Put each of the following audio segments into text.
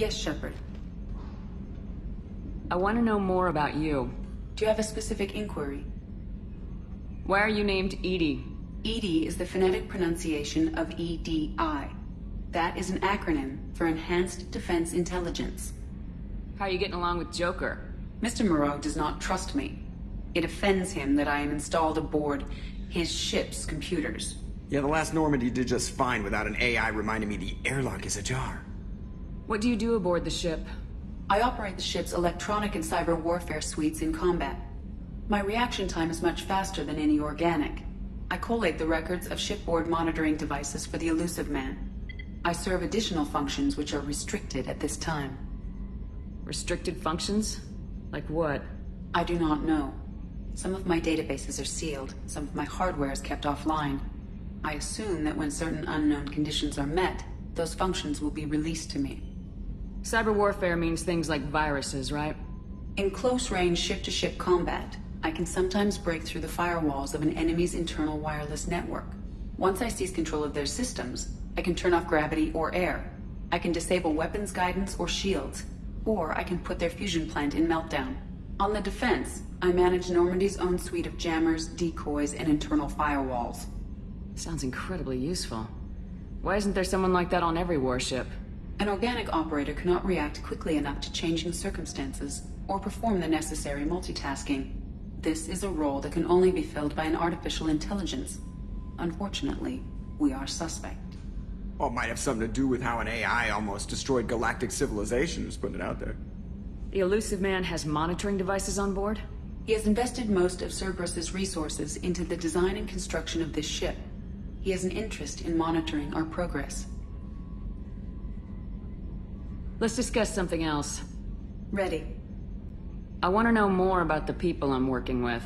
Yes, Shepard. I want to know more about you. Do you have a specific inquiry? Why are you named EDI? EDI is the phonetic pronunciation of EDI. That is an acronym for Enhanced Defense Intelligence. How are you getting along with Joker? Mr. Moreau does not trust me. It offends him that I am installed aboard his ship's computers. Yeah, the last Normandy did just fine without an AI reminding me the airlock is ajar. What do you do aboard the ship? I operate the ship's electronic and cyber warfare suites in combat. My reaction time is much faster than any organic. I collate the records of shipboard monitoring devices for the Elusive Man. I serve additional functions which are restricted at this time. Restricted functions? Like what? I do not know. Some of my databases are sealed, some of my hardware is kept offline. I assume that when certain unknown conditions are met, those functions will be released to me. Cyber warfare means things like viruses, right? In close-range ship-to-ship combat, I can sometimes break through the firewalls of an enemy's internal wireless network. Once I seize control of their systems, I can turn off gravity or air. I can disable weapons guidance or shields, or I can put their fusion plant in meltdown. On the defense, I manage Normandy's own suite of jammers, decoys, and internal firewalls. Sounds incredibly useful. Why isn't there someone like that on every warship? An organic operator cannot react quickly enough to changing circumstances, or perform the necessary multitasking. This is a role that can only be filled by an artificial intelligence. Unfortunately, we are suspect. Well, it might have something to do with how an AI almost destroyed galactic civilization, just putting it out there. The Elusive Man has monitoring devices on board? He has invested most of Cerberus's resources into the design and construction of this ship. He has an interest in monitoring our progress. Let's discuss something else. Ready. I want to know more about the people I'm working with.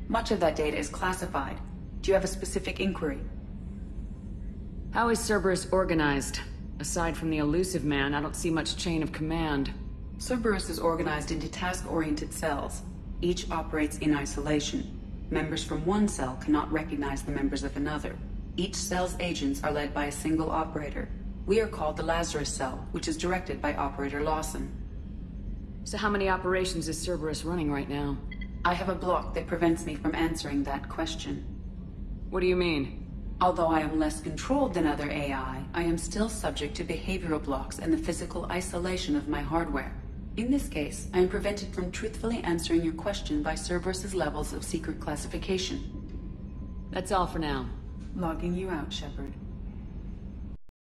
Much of that data is classified. Do you have a specific inquiry? How is Cerberus organized? Aside from the Elusive Man, I don't see much chain of command. Cerberus is organized into task-oriented cells. Each operates in isolation. Members from one cell cannot recognize the members of another. Each cell's agents are led by a single operator. We are called the Lazarus Cell, which is directed by Operator Lawson. So how many operations is Cerberus running right now? I have a block that prevents me from answering that question. What do you mean? Although I am less controlled than other AI, I am still subject to behavioral blocks and the physical isolation of my hardware. In this case, I am prevented from truthfully answering your question by Cerberus's levels of secret classification. That's all for now. Logging you out, Shepard.